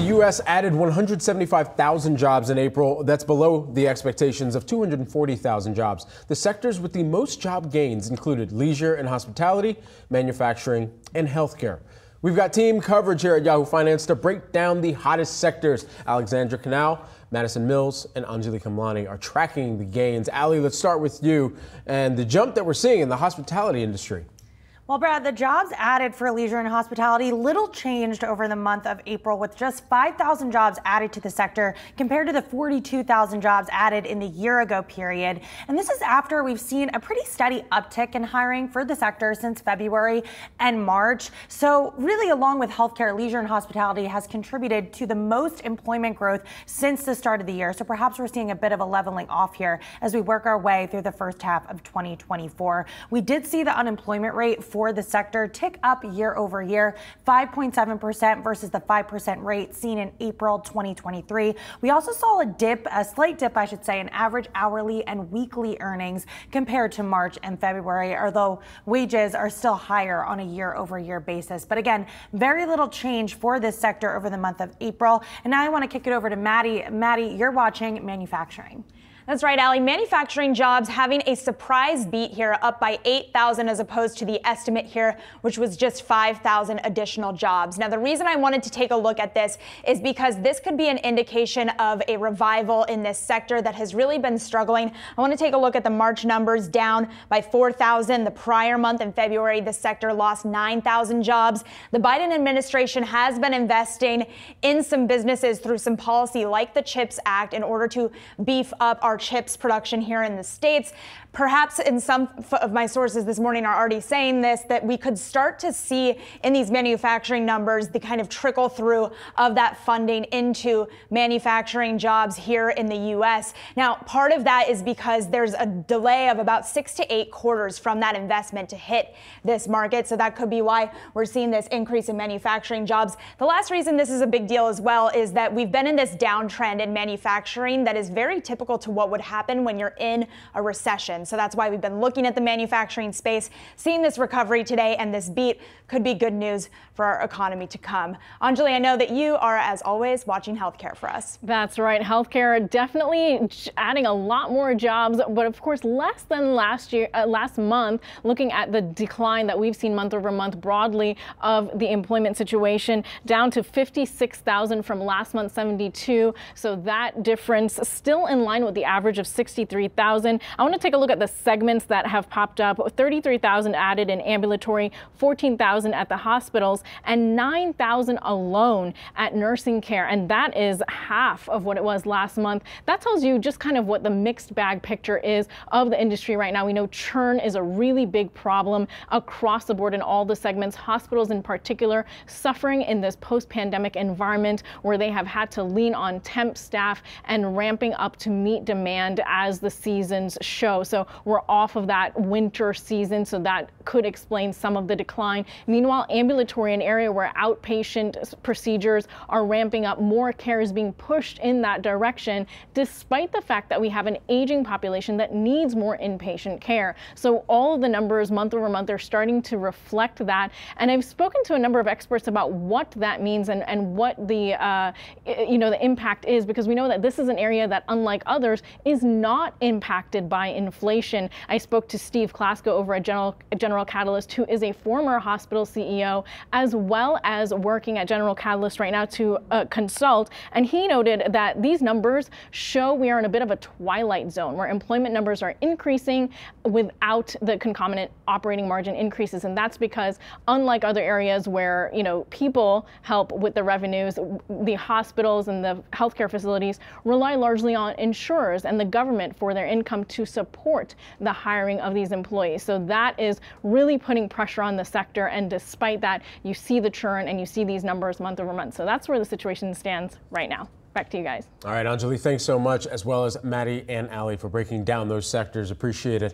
U.S. added 175,000 jobs in April. That's below the expectations of 240,000 jobs. The sectors with the most job gains included leisure and hospitality, manufacturing, and healthcare. We've got team coverage here at Yahoo Finance to break down the hottest sectors. Alexandra, Canal, Madison Mills, and Anjalee Khemlani are tracking the gains. Ali, let's start with you and the jump that we're seeing in the hospitality industry. Well, Brad, the jobs added for leisure and hospitality little changed over the month of April, with just 5,000 jobs added to the sector compared to the 42,000 jobs added in the year-ago period. And this is after we've seen a pretty steady uptick in hiring for the sector since February and March. So really, along with healthcare, leisure and hospitality has contributed to the most employment growth since the start of the year. So perhaps we're seeing a bit of a leveling off here as we work our way through the first half of 2024. We did see the unemployment rate for the sector tick up year over year, 5.7% versus the 5% rate seen in April 2023. We also saw a slight dip, I should say, in average hourly and weekly earnings compared to March and February, although wages are still higher on a year over year basis. But again, very little change for this sector over the month of April. And now I want to kick it over to Maddie. Maddie, you're watching manufacturing. That's right, Ali. Manufacturing jobs having a surprise beat here, up by 8,000 as opposed to the estimate here, which was just 5,000 additional jobs. Now, the reason I wanted to take a look at this is because this could be an indication of a revival in this sector that has really been struggling. I want to take a look at the March numbers, down by 4,000. The prior month in February, the sector lost 9,000 jobs. The Biden administration has been investing in some businesses through some policy like the CHIPS Act in order to beef up our chips production here in the States. Perhaps in some of my sources this morning are already saying this, that we could start to see in these manufacturing numbers the kind of trickle through of that funding into manufacturing jobs here in the U.S. Now, part of that is because there's a delay of about 6 to 8 quarters from that investment to hit this market. So that could be why we're seeing this increase in manufacturing jobs. The last reason this is a big deal as well is that we've been in this downtrend in manufacturing that is very typical to what would happen when you're in a recession. So that's why we've been looking at the manufacturing space, seeing this recovery today, and this beat could be good news for our economy to come. Anjalee, I know that you are, as always, watching healthcare for us. That's right. Healthcare definitely adding a lot more jobs, but of course less than last month, looking at the decline that we've seen month over month broadly of the employment situation, down to 56,000 from last month, 72. So that difference still in line with the average of 63,000. I want to take a look at the segments that have popped up. 33,000 added in ambulatory, 14,000 at the hospitals, and 9,000 alone at nursing care. And that is half of what it was last month. That tells you just kind of what the mixed bag picture is of the industry right now. We know churn is a really big problem across the board in all the segments, hospitals in particular, suffering in this post-pandemic environment where they have had to lean on temp staff and ramping up to meet demand as the seasons show. So we're off of that winter season, so that could explain some of the decline. Meanwhile, ambulatory, an area where outpatient procedures are ramping up, more care is being pushed in that direction, despite the fact that we have an aging population that needs more inpatient care. So all of the numbers month over month are starting to reflect that. And I've spoken to a number of experts about what that means and what the the impact is, because we know that this is an area that, unlike others, is not impacted by inflation. I spoke to Steve Klasko over at General Catalyst, who is a former hospital CEO, as well as working at General Catalyst right now to consult. And he noted that these numbers show we are in a bit of a twilight zone where employment numbers are increasing without the concomitant operating margin increases. And that's because, unlike other areas where, people help with the revenues, the hospitals and the healthcare facilities rely largely on insurers and the government for their income to support the hiring of these employees. So that is really putting pressure on the sector. And despite that, you see the churn and you see these numbers month over month. So that's where the situation stands right now. Back to you guys. All right, Anjalee, thanks so much, as well as Maddie and Ali, for breaking down those sectors. Appreciate it.